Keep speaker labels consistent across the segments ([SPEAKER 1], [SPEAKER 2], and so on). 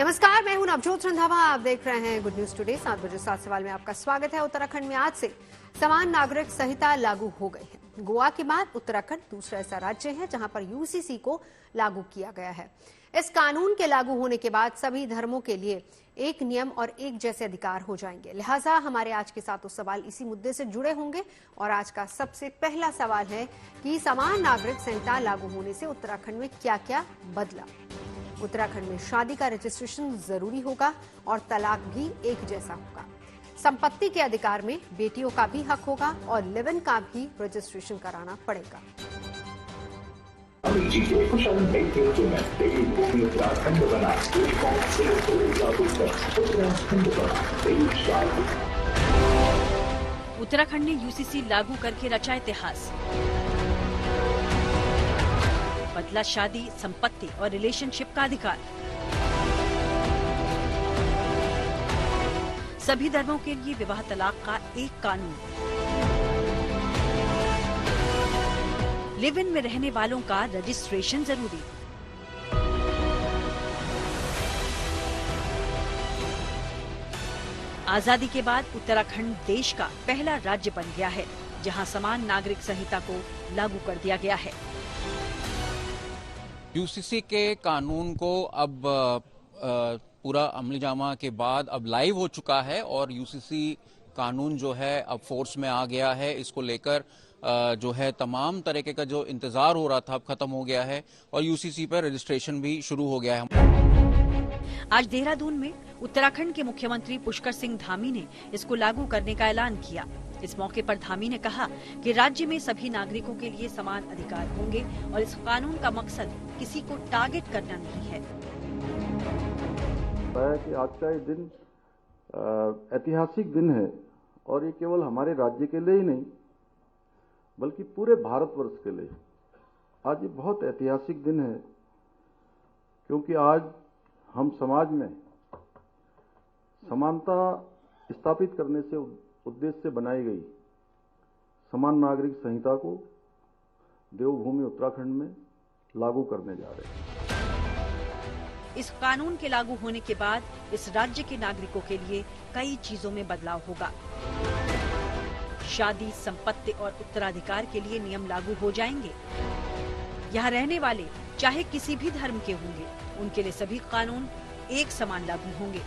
[SPEAKER 1] नमस्कार, मैं हूं नवजोत रंधावा। आप देख रहे हैं गुड न्यूज टुडे। 7 बजे 7 सवाल में आपका स्वागत है। उत्तराखंड में आज से समान नागरिक संहिता लागू हो गई है। गोवा के बाद उत्तराखंड दूसरा ऐसा राज्य है जहां पर यूसीसी को लागू किया गया है। इस कानून के लागू होने के बाद सभी धर्मों के लिए एक नियम और एक जैसे अधिकार हो जाएंगे। लिहाजा हमारे आज के 7 सवाल इसी मुद्दे से जुड़े होंगे। और आज का सबसे पहला सवाल है कि समान नागरिक संहिता लागू होने से उत्तराखंड में क्या क्या बदला। उत्तराखंड में शादी का रजिस्ट्रेशन जरूरी होगा और तलाक भी एक जैसा होगा। संपत्ति के अधिकार में बेटियों का भी हक होगा और लिव इन का भी रजिस्ट्रेशन कराना पड़ेगा।
[SPEAKER 2] उत्तराखंड ने यूसीसी लागू करके रचा इतिहास। बदला शादी, संपत्ति और रिलेशनशिप का अधिकार। सभी धर्मों के लिए विवाह तलाक का एक कानून। लिव इन में रहने वालों का रजिस्ट्रेशन जरूरी। आजादी के बाद उत्तराखंड देश का पहला राज्य बन गया है जहां समान नागरिक संहिता को लागू कर दिया गया है।
[SPEAKER 3] यूसीसी के कानून को अब पूरा अमलजामा के बाद अब लाइव हो चुका है और यूसीसी कानून जो है अब फोर्स में आ गया है। इसको लेकर जो है तमाम तरीके का जो इंतजार हो रहा था अब खत्म हो गया है और यूसीसी पर रजिस्ट्रेशन भी शुरू हो गया है।
[SPEAKER 2] आज देहरादून में उत्तराखंड के मुख्यमंत्री पुष्कर सिंह धामी ने इसको लागू करने का ऐलान किया। इस मौके पर धामी ने कहा कि राज्य में सभी नागरिकों के लिए समान अधिकार होंगे और इस कानून का मकसद किसी को टारगेट करना नहीं है।
[SPEAKER 4] कि आज का ये दिन ऐतिहासिक दिन है और ये केवल हमारे राज्य के लिए ही नहीं बल्कि पूरे भारतवर्ष के लिए आज ये बहुत ऐतिहासिक दिन है, क्योंकि आज हम समाज में समानता स्थापित करने से उद्देश्य से बनाई गई समान नागरिक संहिता को देवभूमि उत्तराखंड में लागू करने जा रहे हैं।
[SPEAKER 2] इस कानून के लागू होने के बाद इस राज्य के नागरिकों के लिए कई चीजों में बदलाव होगा। शादी, संपत्ति और उत्तराधिकार के लिए नियम लागू हो जाएंगे। यहाँ रहने वाले चाहे किसी भी धर्म के होंगे, उनके लिए सभी कानून एक समान लागू होंगे।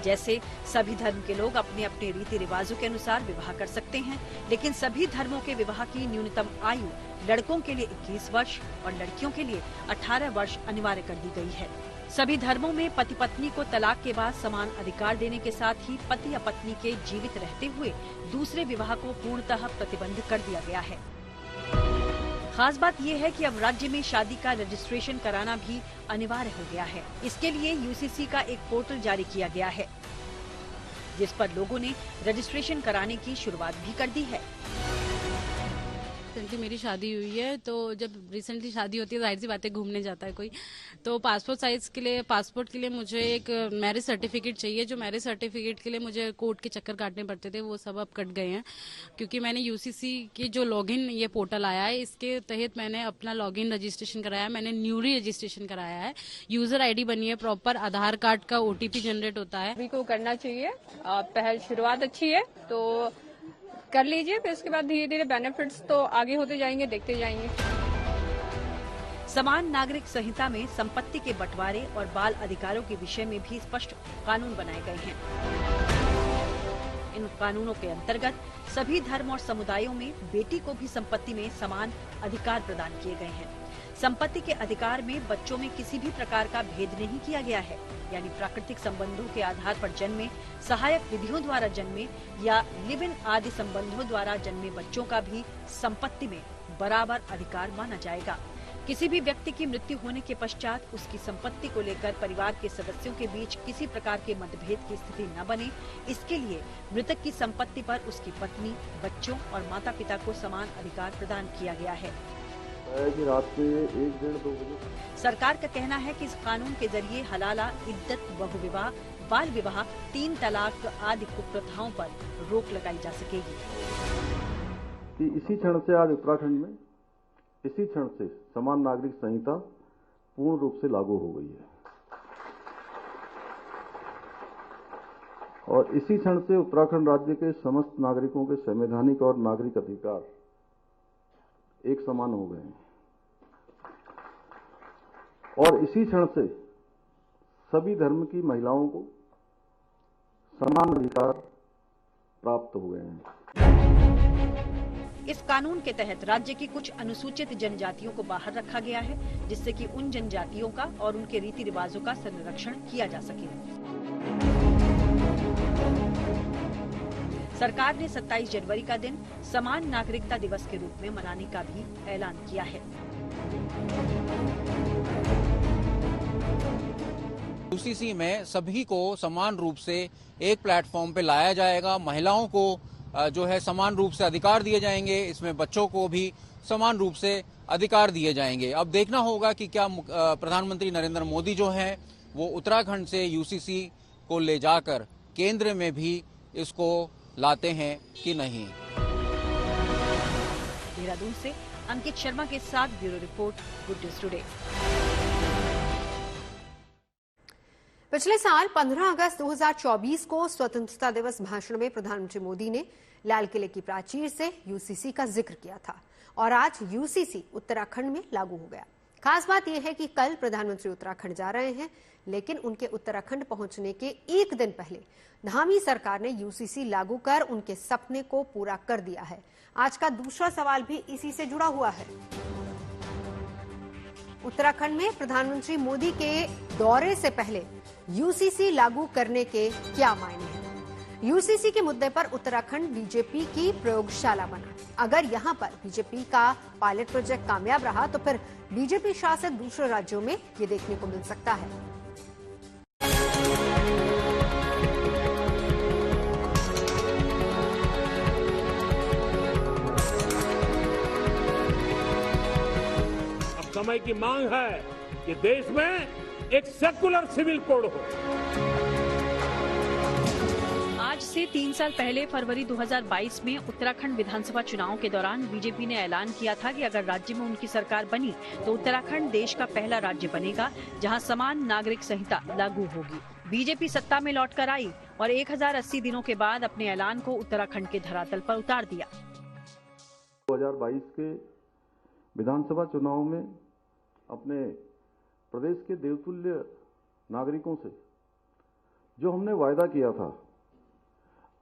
[SPEAKER 2] जैसे सभी धर्म के लोग अपने अपने रीति रिवाजों के अनुसार विवाह कर सकते हैं, लेकिन सभी धर्मों के विवाह की न्यूनतम आयु लड़कों के लिए 21 वर्ष और लड़कियों के लिए 18 वर्ष अनिवार्य कर दी गई है। सभी धर्मों में पति पत्नी को तलाक के बाद समान अधिकार देने के साथ ही पति या पत्नी के जीवित रहते हुए दूसरे विवाह को पूर्णतः प्रतिबंध कर दिया गया है। खास बात यह है कि अब राज्य में शादी का रजिस्ट्रेशन कराना भी अनिवार्य हो गया है। इसके लिए यूसीसी का एक पोर्टल जारी किया गया है जिस पर लोगों ने रजिस्ट्रेशन कराने की शुरुआत भी कर दी है।
[SPEAKER 5] रिसेंटली मेरी शादी हुई है, तो जब रिसेंटली शादी होती है जाहिर सी बातें घूमने जाता है कोई, तो पासपोर्ट के लिए मुझे एक मैरिज सर्टिफिकेट चाहिए। जो मैरिज सर्टिफिकेट के लिए मुझे कोर्ट के चक्कर काटने पड़ते थे वो सब अब कट गए हैं, क्योंकि मैंने यूसीसी की जो लॉगिन ये पोर्टल आया है इसके तहत मैंने अपना लॉगिन रजिस्ट्रेशन कराया है। मैंने न्यूली रजिस्ट्रेशन कराया है। यूजर आईडी बनी है प्रॉपर, आधार कार्ड का ओटीपी जनरेट होता है।
[SPEAKER 6] सभी को करना चाहिए। पहल शुरुआत अच्छी है तो कर लीजिए, फिर उसके बाद धीरे धीरे बेनिफिट्स तो आगे होते जाएंगे, देखते जाएंगे।
[SPEAKER 2] समान नागरिक संहिता में संपत्ति के बंटवारे और बाल अधिकारों के विषय में भी स्पष्ट कानून बनाए गए हैं। इन कानूनों के अंतर्गत सभी धर्म और समुदायों में बेटी को भी संपत्ति में समान अधिकार प्रदान किए गए हैं। संपत्ति के अधिकार में बच्चों में किसी भी प्रकार का भेद नहीं किया गया है, यानी प्राकृतिक संबंधों के आधार पर जन्मे, सहायक विधियों द्वारा जन्मे या लिव इन आदि संबंधों द्वारा जन्मे बच्चों का भी संपत्ति में बराबर अधिकार माना जाएगा। किसी भी व्यक्ति की मृत्यु होने के पश्चात उसकी संपत्ति को लेकर परिवार के सदस्यों के बीच किसी प्रकार के मतभेद की स्थिति न बने, इसके लिए मृतक की संपत्ति पर उसकी पत्नी, बच्चों और माता पिता को समान अधिकार प्रदान किया गया है।
[SPEAKER 4] रात के 1-1:30-2 बजे
[SPEAKER 2] सरकार का कहना है कि इस कानून के जरिए हलाला, इद्दत, बहुविवाह, बाल विवाह, 3 तलाक आदि कुप्रथाओं पर रोक लगाई जा सकेगी।
[SPEAKER 4] इसी क्षण से आज उत्तराखंड में इसी क्षण से समान नागरिक संहिता पूर्ण रूप से लागू हो गई है। और इसी क्षण से उत्तराखंड राज्य के समस्त नागरिकों के संवैधानिक और नागरिक अधिकार एक समान हो गए हैं और इसी क्षण से सभी धर्म की महिलाओं को समान अधिकार प्राप्त हुए हैं।
[SPEAKER 2] इस कानून के तहत राज्य की कुछ अनुसूचित जनजातियों को बाहर रखा गया है, जिससे कि उन जनजातियों का और उनके रीति रिवाजों का संरक्षण किया जा सके। सरकार ने 27 जनवरी का दिन समान नागरिकता दिवस के रूप में मनाने का भी ऐलान किया है।
[SPEAKER 3] यूसीसी में सभी को समान रूप से एक प्लेटफॉर्म पे लाया जाएगा। महिलाओं को जो है समान रूप से अधिकार दिए जाएंगे, इसमें बच्चों को भी समान रूप से अधिकार दिए जाएंगे। अब देखना होगा कि क्या प्रधानमंत्री नरेंद्र मोदी जो हैं वो उत्तराखंड से यूसीसी को ले जाकर केंद्र में भी इसको लाते हैं कि नहीं।
[SPEAKER 2] देहरादून से अंकित शर्मा के साथ bureau report, good news today.
[SPEAKER 1] पिछले साल 15 अगस्त 2024 को स्वतंत्रता दिवस भाषण में प्रधानमंत्री मोदी ने लाल किले की प्राचीर से यूसीसी का जिक्र किया था और आज यूसीसी उत्तराखंड में लागू हो गया। खास बात यह है कि कल प्रधानमंत्री उत्तराखंड जा रहे हैं, लेकिन उनके उत्तराखंड पहुंचने के एक दिन पहले धामी सरकार ने यूसीसी लागू कर उनके सपने को पूरा कर दिया है। आज का दूसरा सवाल भी इसी से जुड़ा हुआ है। उत्तराखंड में प्रधानमंत्री मोदी के दौरे से पहले यूसीसी लागू करने के क्या मायने हैं? यूसीसी के मुद्दे पर उत्तराखंड बीजेपी की प्रयोगशाला बना। अगर यहां पर बीजेपी का पायलट प्रोजेक्ट कामयाब रहा तो फिर बीजेपी शासित दूसरे राज्यों में ये देखने को मिल सकता है।
[SPEAKER 7] अब समय की मांग है कि देश में एक सेकुलर सिविल कोड हो।
[SPEAKER 2] आज से 3 साल पहले फरवरी 2022 में उत्तराखंड विधानसभा चुनाव के दौरान बीजेपी ने ऐलान किया था कि अगर राज्य में उनकी सरकार बनी तो उत्तराखंड देश का पहला राज्य बनेगा जहां समान नागरिक संहिता लागू होगी। बीजेपी सत्ता में लौटकर आई और 1080 दिनों के बाद अपने ऐलान को उत्तराखंड के धरातल पर उतार दिया।
[SPEAKER 4] 2022 के विधानसभा चुनाव में अपने प्रदेश के देवतुल्य नागरिकों से जो हमने वायदा किया था,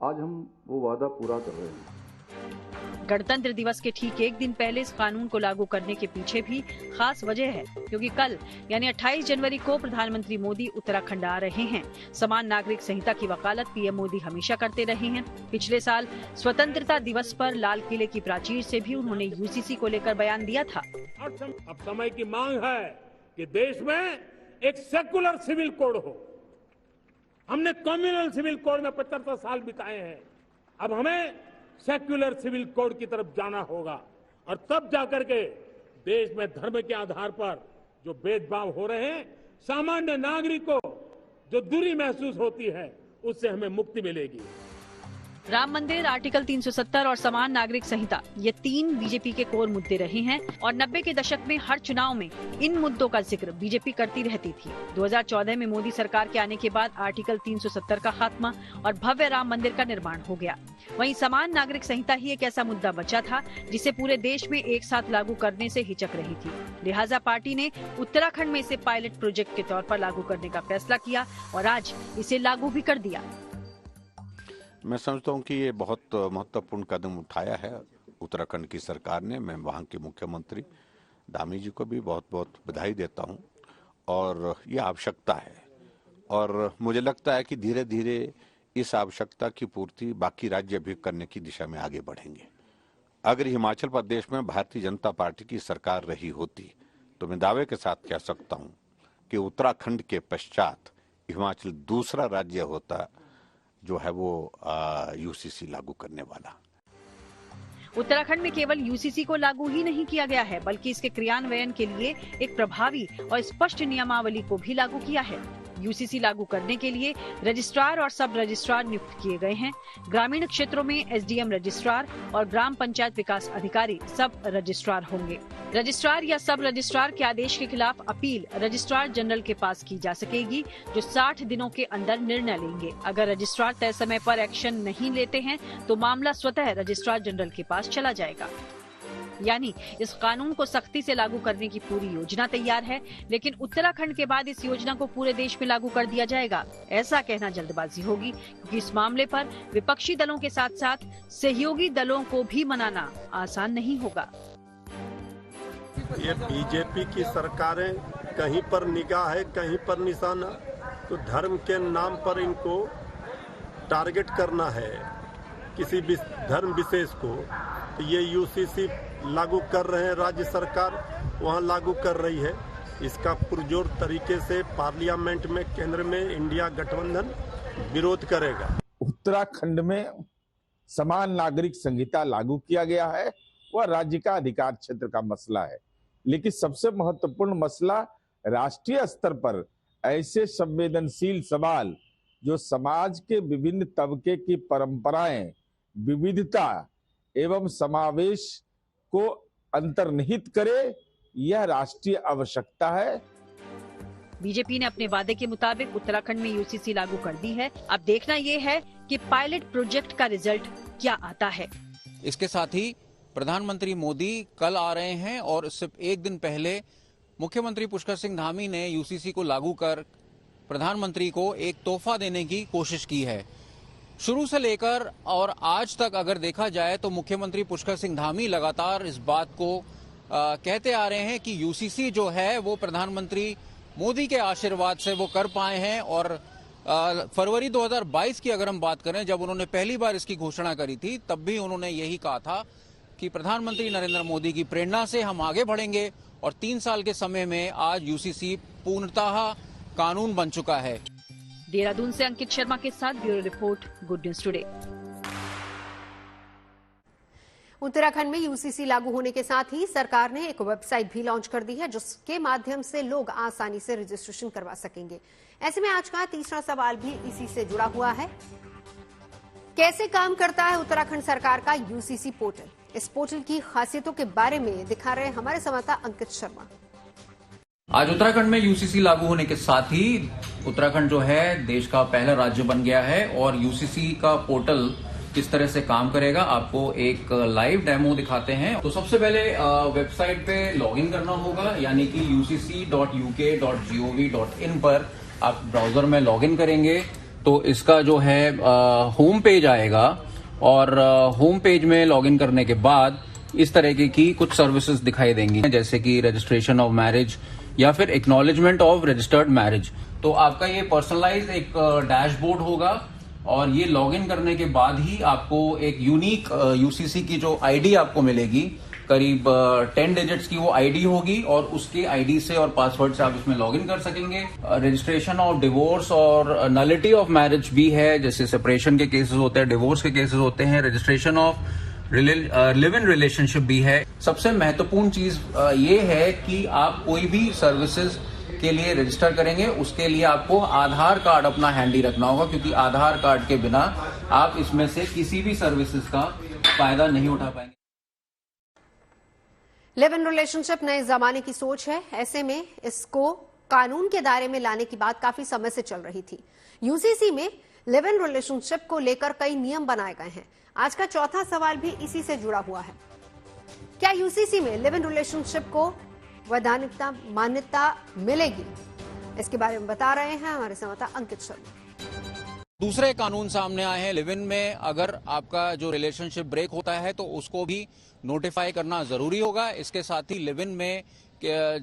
[SPEAKER 4] आज हम वो वादा पूरा कर रहे हैं।
[SPEAKER 2] गणतंत्र दिवस के ठीक एक दिन पहले इस कानून को लागू करने के पीछे भी खास वजह है, क्योंकि कल यानी 28 जनवरी को प्रधानमंत्री मोदी उत्तराखंड आ रहे हैं। समान नागरिक संहिता की वकालत पीएम मोदी हमेशा करते रहे हैं। पिछले साल स्वतंत्रता दिवस पर लाल किले की प्राचीर से भी उन्होंने यूसीसी को लेकर बयान दिया था।
[SPEAKER 7] अब समय की मांग है कि देश में एक सेकुलर सिविल कोड हो। हमने कम्युनल सिविल कोड में 75 साल बिताए हैं। अब हमें सेक्युलर सिविल कोड की तरफ जाना होगा और तब जाकर के देश में धर्म के आधार पर जो भेदभाव हो रहे हैं, सामान्य नागरिक को जो दूरी महसूस होती है, उससे हमें मुक्ति मिलेगी।
[SPEAKER 2] राम मंदिर, आर्टिकल 370 और समान नागरिक संहिता, ये 3 बीजेपी के कोर मुद्दे रहे हैं और 90 के दशक में हर चुनाव में इन मुद्दों का जिक्र बीजेपी करती रहती थी। 2014 में मोदी सरकार के आने के बाद आर्टिकल 370 का खात्मा और भव्य राम मंदिर का निर्माण हो गया। वहीं समान नागरिक संहिता ही एक ऐसा मुद्दा बचा था जिसे पूरे देश में एक साथ लागू करने से हिचक रही थी। लिहाजा पार्टी ने उत्तराखंड में इसे पायलट प्रोजेक्ट के तौर पर लागू करने का फैसला किया और आज इसे लागू भी कर दिया।
[SPEAKER 8] मैं समझता हूं कि ये बहुत महत्वपूर्ण कदम उठाया है उत्तराखंड की सरकार ने। मैं वहां के मुख्यमंत्री धामी जी को भी बहुत बहुत बधाई देता हूं और ये आवश्यकता है और मुझे लगता है कि धीरे धीरे इस आवश्यकता की पूर्ति बाकी राज्य भी करने की दिशा में आगे बढ़ेंगे। अगर हिमाचल प्रदेश में भारतीय जनता पार्टी की सरकार रही होती तो मैं दावे के साथ कह सकता हूं कि उत्तराखंड के पश्चात हिमाचल दूसरा राज्य होता जो है वो यूसीसी लागू करने वाला।
[SPEAKER 2] उत्तराखंड में केवल यूसीसी को लागू ही नहीं किया गया है, बल्कि इसके क्रियान्वयन के लिए एक प्रभावी और स्पष्ट नियमावली को भी लागू किया है। यूसीसी लागू करने के लिए रजिस्ट्रार और सब रजिस्ट्रार नियुक्त किए गए हैं। ग्रामीण क्षेत्रों में एसडीएम रजिस्ट्रार और ग्राम पंचायत विकास अधिकारी सब रजिस्ट्रार होंगे। रजिस्ट्रार या सब रजिस्ट्रार के आदेश के खिलाफ अपील रजिस्ट्रार जनरल के पास की जा सकेगी, जो 60 दिनों के अंदर निर्णय लेंगे। अगर रजिस्ट्रार तय समय पर एक्शन नहीं लेते हैं तो मामला स्वतः रजिस्ट्रार जनरल के पास चला जाएगा। यानी इस कानून को सख्ती से लागू करने की पूरी योजना तैयार है, लेकिन उत्तराखंड के बाद इस योजना को पूरे देश में लागू कर दिया जाएगा, ऐसा कहना जल्दबाजी होगी, क्योंकि इस मामले पर विपक्षी दलों के साथ साथ सहयोगी दलों को भी मनाना आसान नहीं होगा।
[SPEAKER 9] ये बीजेपी की सरकारें कहीं पर निगाह है, कहीं पर निशाना, तो धर्म के नाम पर इनको टारगेट करना है किसी भी धर्म विशेष को। तो ये यूसीसी लागू कर रहे हैं, राज्य सरकार वहाँ लागू कर रही है। इसका पुरजोर तरीके से पार्लियामेंट में, केंद्र में इंडिया गठबंधन विरोध करेगा।
[SPEAKER 10] उत्तराखंड में समान नागरिक संहिता लागू किया गया है, वह राज्य का अधिकार क्षेत्र का मसला है, लेकिन सबसे महत्वपूर्ण मसला राष्ट्रीय स्तर पर ऐसे संवेदनशील सवाल जो समाज के विभिन्न तबके की परंपराएं, विविधता एवं समावेश को अंतर्निहित करे, यह राष्ट्रीय आवश्यकता है।
[SPEAKER 2] बीजेपी ने अपने वादे के मुताबिक उत्तराखंड में यूसीसी लागू कर दी है। अब देखना ये है कि पायलट प्रोजेक्ट का रिजल्ट क्या आता है।
[SPEAKER 3] इसके साथ ही प्रधानमंत्री मोदी कल आ रहे हैं और इससे एक दिन पहले मुख्यमंत्री पुष्कर सिंह धामी ने यूसीसी को लागू कर प्रधानमंत्री को एक तोहफा देने की कोशिश की है। शुरू से लेकर और आज तक अगर देखा जाए तो मुख्यमंत्री पुष्कर सिंह धामी लगातार इस बात को कहते आ रहे हैं कि यूसीसी जो है वो प्रधानमंत्री मोदी के आशीर्वाद से वो कर पाए हैं। और फरवरी 2022 की अगर हम बात करें, जब उन्होंने पहली बार इसकी घोषणा करी थी, तब भी उन्होंने यही कहा था कि प्रधानमंत्री नरेंद्र मोदी की प्रेरणा से हम आगे बढ़ेंगे। और 3 साल के समय में आज यूसीसी पूर्णतः कानून बन चुका है।
[SPEAKER 2] देहरादून से अंकित शर्मा के साथ bureau report, good news today.
[SPEAKER 1] Uttarakhand में यूसीसी लागू होने के साथ ही सरकार ने एक वेबसाइट भी लॉन्च कर दी है, जिसके माध्यम से लोग आसानी से रजिस्ट्रेशन करवा सकेंगे। ऐसे में आज का तीसरा सवाल भी इसी से जुड़ा हुआ है। कैसे काम करता है उत्तराखंड सरकार का यूसीसी पोर्टल? इस पोर्टल की खासियतों के बारे में दिखा रहे हमारे संवाददाता अंकित शर्मा।
[SPEAKER 3] आज उत्तराखंड में यूसीसी लागू होने के साथ ही उत्तराखंड जो है देश का पहला राज्य बन गया है। और यूसीसी का पोर्टल किस तरह से काम करेगा, आपको एक लाइव डेमो दिखाते हैं। तो सबसे पहले वेबसाइट पे लॉगिन करना होगा, यानी कि ucc.uk.gov.in पर आप ब्राउजर में लॉगिन करेंगे तो इसका जो है होम पेज आएगा। और होम पेज में लॉगिन करने के बाद इस तरह की कुछ सर्विसेज दिखाई देंगी, जैसे कि रजिस्ट्रेशन ऑफ मैरिज या फिर एक्नॉलेजमेंट ऑफ रजिस्टर्ड मैरिज। तो आपका ये पर्सनलाइज एक डैशबोर्ड होगा और ये लॉगिन करने के बाद ही आपको एक यूनिक यूसीसी की जो आईडी आपको मिलेगी, करीब 10 डिजिट्स की वो आईडी होगी और उसके आईडी से और पासवर्ड से आप इसमें लॉगिन कर सकेंगे। रजिस्ट्रेशन ऑफ डिवोर्स और नलिटी ऑफ मैरिज भी है, जैसे सेपरेशन के केसेस होते हैं, डिवोर्स के केसेस होते हैं। Registration of live in relationship भी है। सबसे महत्वपूर्ण चीज ये है कि आप कोई भी सर्विसेज के लिए रजिस्टर करेंगे, उसके लिए आपको आधार कार्ड अपना हैंडी रखना होगा, क्योंकि आधार कार्ड के बिना आप इसमें से किसी भी सर्विसेज का फायदा नहीं उठा पाएंगे।
[SPEAKER 1] लिव इन रिलेशनशिप नए जमाने की सोच है। ऐसे में इसको कानून के दायरे में लाने की बात काफी समय से चल रही थी। यूसीसी में लिव इन रिलेशनशिप को लेकर कई नियम बनाए गए हैं। आज का चौथा सवाल भी इसी से जुड़ा हुआ है। क्या यूसीसी में लिव इन रिलेशनशिप को वैधानिकता मान्यता मिलेगी? इसके बारे में बता रहे हैं हमारे संवाददाता अंकित शर्मा।
[SPEAKER 3] दूसरे कानून सामने आए हैं। लिव इन में अगर आपका जो रिलेशनशिप ब्रेक होता है तो उसको भी नोटिफाई करना जरूरी होगा। इसके साथ ही लिव इन में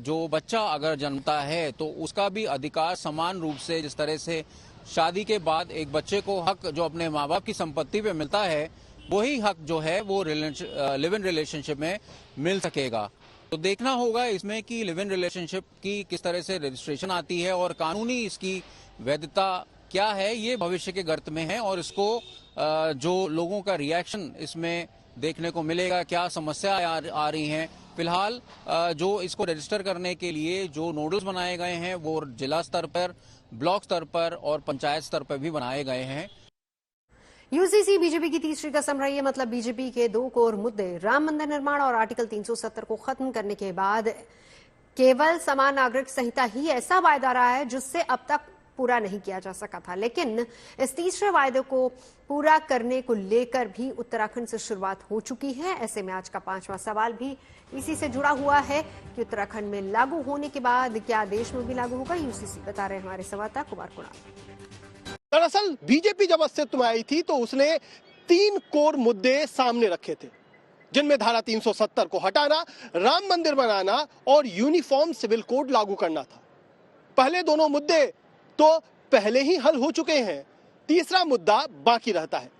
[SPEAKER 3] जो बच्चा अगर जन्मता है तो उसका भी अधिकार समान रूप से, जिस तरह से शादी के बाद एक बच्चे को हक जो अपने माँ बाप की संपत्ति पे मिलता है, वही हक जो है वो लिव इन रिलेशनशिप में मिल सकेगा। तो देखना होगा इसमें कि लिव इन रिलेशनशिप की किस तरह से रजिस्ट्रेशन आती है और कानूनी इसकी वैधता क्या है, ये भविष्य के गर्त में है। और इसको जो लोगों का रिएक्शन इसमें देखने को मिलेगा, क्या समस्या आ रही हैं। फिलहाल जो इसको रजिस्टर करने के लिए जो नोडल्स बनाए गए हैं वो जिला स्तर पर, ब्लॉक स्तर पर और पंचायत स्तर पर भी बनाए गए हैं।
[SPEAKER 1] यूसीसी बीजेपी की तीसरी कसम रही है। मतलब बीजेपी के दो कोर मुद्दे राम मंदिर निर्माण और आर्टिकल 370 को खत्म करने के बाद केवल समान नागरिक संहिता ही ऐसा वायदा रहा है जिससे अब तक पूरा नहीं किया जा सका था। लेकिन इस तीसरे वायदे को पूरा करने को लेकर भी उत्तराखंड से शुरुआत हो चुकी है। ऐसे में आज का पांचवा सवाल भी इसी से जुड़ा हुआ है कि उत्तराखंड में लागू होने के बाद क्या देश में भी लागू होगा। यूसीसी बता रहे हैं हमारे संवाददाता कुमार कुणाल।
[SPEAKER 11] दरअसल बीजेपी जब अस्तित्व में आई थी तो उसने 3 कोर मुद्दे सामने रखे थे, जिनमें धारा 370 को हटाना, राम मंदिर बनाना और यूनिफॉर्म सिविल कोड लागू करना था। पहले दोनों मुद्दे तो पहले ही हल हो चुके हैं, तीसरा मुद्दा बाकी रहता है।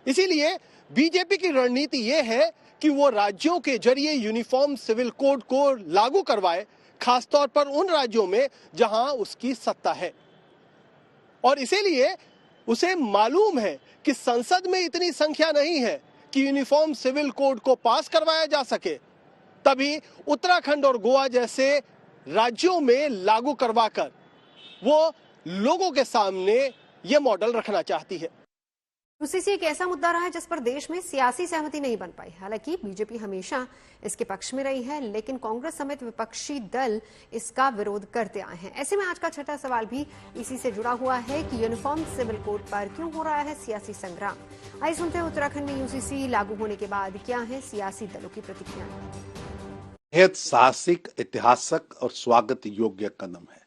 [SPEAKER 11] इसीलिए बीजेपी की रणनीति ये है कि वो राज्यों के जरिए यूनिफॉर्म सिविल कोड को लागू करवाए, खासतौर पर उन राज्यों में जहां उसकी सत्ता है। और इसीलिए उसे मालूम है कि संसद में इतनी संख्या नहीं है कि यूनिफॉर्म सिविल कोड को पास करवाया जा सके, तभी उत्तराखंड और गोवा जैसे राज्यों में लागू करवाकर वो लोगों के सामने ये मॉडल रखना चाहती है।
[SPEAKER 1] यूसीसी एक ऐसा मुद्दा रहा है जिस पर देश में सियासी सहमति नहीं बन पाई। हालांकि बीजेपी हमेशा इसके पक्ष में रही है, लेकिन कांग्रेस समेत विपक्षी दल इसका विरोध करते आए हैं। ऐसे में आज का छठा सवाल भी इसी से जुड़ा हुआ है कि यूनिफॉर्म सिविल कोड पर क्यों हो रहा है सियासी संग्राम। आइए सुनते हैं उत्तराखंड में यूसीसी लागू होने के बाद क्या है सियासी दलों की प्रतिक्रियाएं।
[SPEAKER 12] बेहद साहसिक, ऐतिहासिक और स्वागत योग्य कदम है।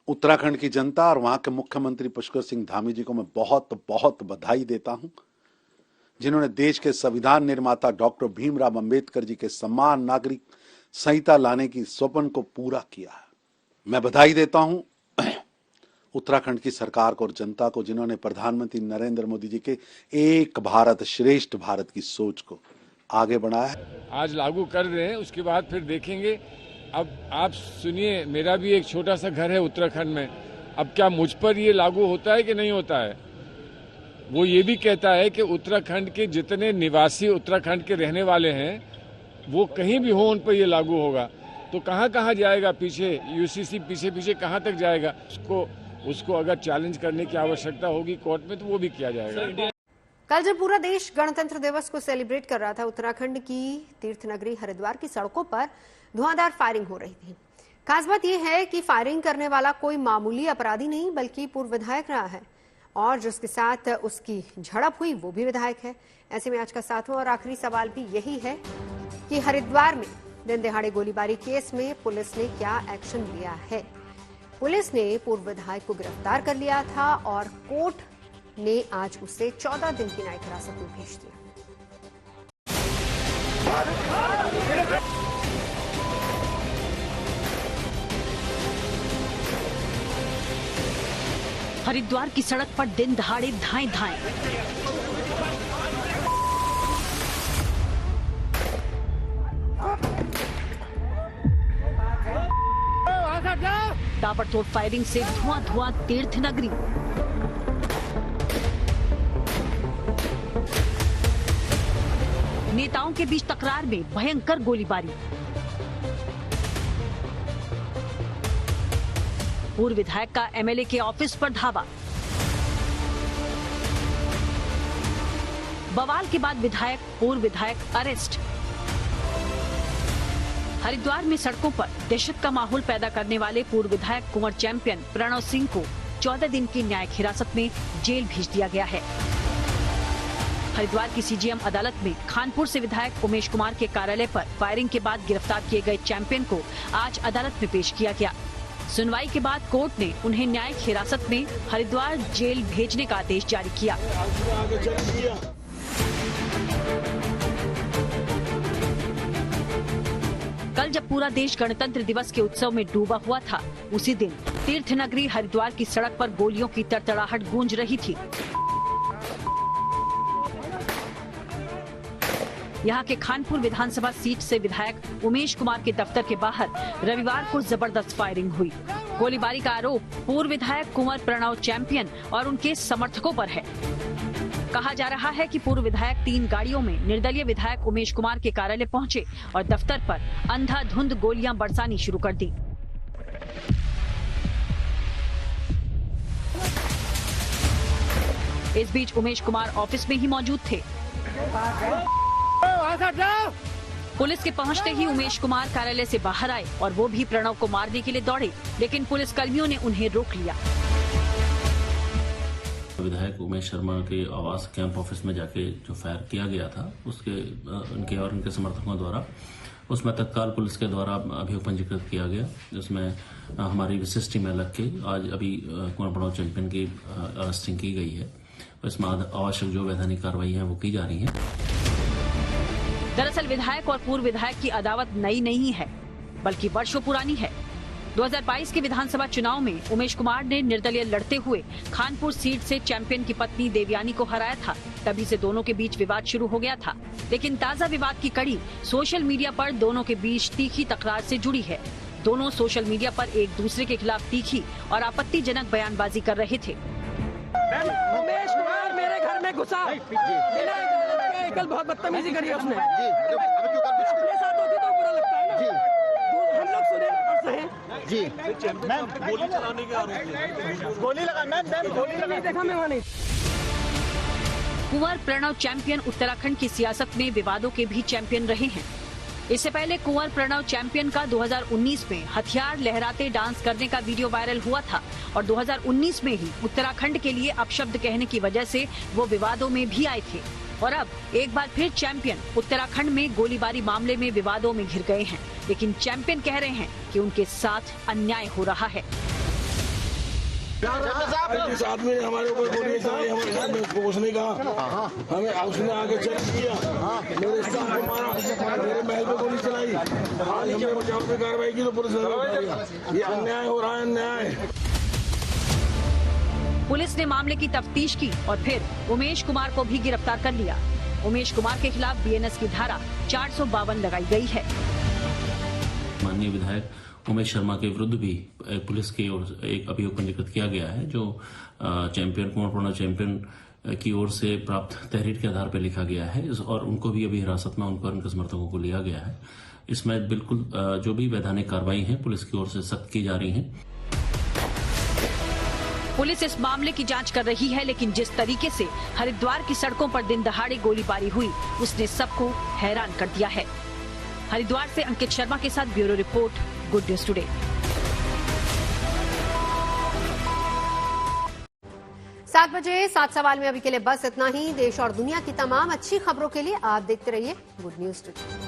[SPEAKER 12] उत्तराखंड की जनता और वहां के मुख्यमंत्री पुष्कर सिंह धामी जी को मैं बहुत बहुत बधाई देता हूं, जिन्होंने देश के संविधान निर्माता डॉक्टर भीमराव अंबेडकर जी के समान नागरिक संहिता लाने की स्वप्न को पूरा किया है। मैं बधाई देता हूं उत्तराखंड की सरकार को और जनता को, जिन्होंने प्रधानमंत्री नरेंद्र मोदी जी के एक भारत श्रेष्ठ भारत की सोच को आगे बढ़ाया है।
[SPEAKER 13] आज लागू कर रहे हैं, उसके बाद फिर देखेंगे। अब आप सुनिए, मेरा भी एक छोटा सा घर है उत्तराखंड में। अब क्या मुझ पर ये लागू होता है कि नहीं होता है? वो ये भी कहता है कि उत्तराखंड के जितने निवासी उत्तराखंड के रहने वाले हैं वो कहीं भी हो, उन पर ये लागू होगा। तो कहाँ कहाँ जाएगा पीछे यूसीसी, पीछे पीछे कहाँ तक जाएगा? उसको अगर चैलेंज करने की आवश्यकता होगी कोर्ट में तो वो भी किया जाएगा।
[SPEAKER 1] कल जब पूरा देश गणतंत्र दिवस को सेलिब्रेट कर रहा था, उत्तराखंड की तीर्थ नगरी हरिद्वार की सड़कों पर धुआंधार फायरिंग हो रही थी। खास बात यह है कि फायरिंग करने वाला कोई मामूली अपराधी नहीं बल्कि पूर्व विधायक रहा है, और जिसके साथ उसकी झड़प हुई वो भी विधायक है। ऐसे में आज का सातवां और आखिरी सवाल भी यही है कि हरिद्वार में दिन दहाड़े गोलीबारी केस में पुलिस ने क्या एक्शन लिया है। पुलिस ने पूर्व विधायक को गिरफ्तार कर लिया था और कोर्ट ने आज उसे 14 दिन की न्यायिक हिरासत में भेज दिया।
[SPEAKER 2] हरिद्वार की सड़क पर दिन दहाड़े धाएं धाएं। ताबड़तोड़ फायरिंग से धुआं धुआं तीर्थ नगरी। नेताओं के बीच तकरार में भयंकर गोलीबारी। पूर्व विधायक का एमएलए के ऑफिस पर धावा। बवाल के बाद विधायक, पूर्व विधायक अरेस्ट। हरिद्वार में सड़कों पर दहशत का माहौल पैदा करने वाले पूर्व विधायक कुंवर चैंपियन प्रणव सिंह को 14 दिन की न्यायिक हिरासत में जेल भेज दिया गया है। हरिद्वार की सीजीएम अदालत में खानपुर से विधायक उमेश कुमार के कार्यालय पर फायरिंग के बाद गिरफ्तार किए गए चैंपियन को आज अदालत में पेश किया गया। सुनवाई के बाद कोर्ट ने उन्हें न्यायिक हिरासत में हरिद्वार जेल भेजने का आदेश जारी किया। कल जब पूरा देश गणतंत्र दिवस के उत्सव में डूबा हुआ था, उसी दिन तीर्थ नगरी हरिद्वार की सड़क पर गोलियों की तड़तड़ाहट गूंज रही थी। यहाँ के खानपुर विधानसभा सीट से विधायक उमेश कुमार के दफ्तर के बाहर रविवार को जबरदस्त फायरिंग हुई। गोलीबारी का आरोप पूर्व विधायक कुंवर प्रणव चैंपियन और उनके समर्थकों पर है। कहा जा रहा है कि पूर्व विधायक 3 गाड़ियों में निर्दलीय विधायक उमेश कुमार के कार्यालय पहुंचे और दफ्तर पर अंधाधुंध गोलियां बरसानी शुरू कर दी। इस बीच उमेश कुमार ऑफिस में ही मौजूद थे। पुलिस के पहुंचते ही उमेश कुमार कार्यालय से बाहर आए और वो भी प्रणव को मारने के लिए दौड़े, लेकिन पुलिस कर्मियों ने उन्हें रोक लिया।
[SPEAKER 14] विधायक उमेश शर्मा के आवास कैंप ऑफिस में जाके जो फायर किया गया था उसके उनके और उनके समर्थकों द्वारा, उसमें तत्काल पुलिस के द्वारा अभियोग पंजीकृत किया गया, जिसमें हमारी विशेष टीमें लग के आज अभी कुंवर प्रणव चैंपियन की अरेस्टिंग की गई है। इसमें आवश्यक जो वैधानिक कार्रवाई है वो की जा रही है।
[SPEAKER 2] दरअसल विधायक और पूर्व विधायक की अदावत नई नहीं है, बल्कि वर्षों पुरानी है। 2022 के विधानसभा चुनाव में उमेश कुमार ने निर्दलीय लड़ते हुए खानपुर सीट से चैंपियन की पत्नी देवयानी को हराया था। तभी से दोनों के बीच विवाद शुरू हो गया था, लेकिन ताजा विवाद की कड़ी सोशल मीडिया पर दोनों के बीच तीखी तकरार से जुड़ी है। दोनों सोशल मीडिया पर एक दूसरे के खिलाफ तीखी और आपत्तिजनक बयानबाजी कर रहे थे।
[SPEAKER 15] उमेश कुमार मेरे घर में घुसा, बिना इजाजत के कल बहुत बदतमीजी करी उसने। अपने साथ होती तो बुरा लगता है ना। हम लोग सुने और सहे। जी मैम, गोली चलाने के आरोप है। गोली लगा मैम, गोली नहीं देखा मैं वहाँ नहीं।
[SPEAKER 2] कुंवर प्रणव चैंपियन उत्तराखंड की सियासत में विवादों के भी चैंपियन रहे हैं। इससे पहले कुंवर प्रणव चैंपियन का 2019 में हथियार लहराते डांस करने का वीडियो वायरल हुआ था और 2019 में ही उत्तराखंड के लिए अपशब्द कहने की वजह से वो विवादों में भी आए थे। और अब एक बार फिर चैंपियन उत्तराखंड में गोलीबारी मामले में विवादों में घिर गए हैं, लेकिन चैंपियन कह रहे हैं कि उनके साथ अन्याय हो रहा है।
[SPEAKER 16] जिस आदमी ने हमारे ऊपर गोली चलाई, हमारे साथ में उसको कुछ नहीं कहा, हमें उसने आगे चेक किया, मेरे स्टाफ को मारा, मेरे महल पे गोली चलाई। आज हमने बचाव की कार्रवाई की तो पुलिस ने, ये अन्याय हो रहा है, अन्याय।
[SPEAKER 2] पुलिस ने मामले की तफ्तीश की और फिर उमेश कुमार को भी गिरफ्तार कर लिया। उमेश कुमार के खिलाफ बीएनएस की धारा 452 लगाई गई है।
[SPEAKER 14] माननीय विधायक उमेश शर्मा के विरुद्ध भी पुलिस की ओर से एक अभियोग पंजीकृत किया गया है, जो चैंपियन कुंवर प्रणव चैंपियन की ओर से प्राप्त तहरीर के आधार पर लिखा गया है और उनको भी अभी हिरासत में उनको और उनके समर्थकों को लिया गया है। इसमें बिल्कुल जो भी वैधानिक कार्रवाई है पुलिस की ओर से सख्त की जा रही है।
[SPEAKER 2] पुलिस इस मामले की जांच कर रही है, लेकिन जिस तरीके से हरिद्वार की सड़कों पर दिन दहाड़े गोलीबारी हुई उसने सबको हैरान कर दिया है। हरिद्वार से अंकित शर्मा के साथ bureau report, good news today.
[SPEAKER 1] 7 बजे 7 सवाल में अभी के लिए बस इतना ही। देश और दुनिया की तमाम अच्छी खबरों के लिए आप देखते रहिए गुड न्यूज टुडे।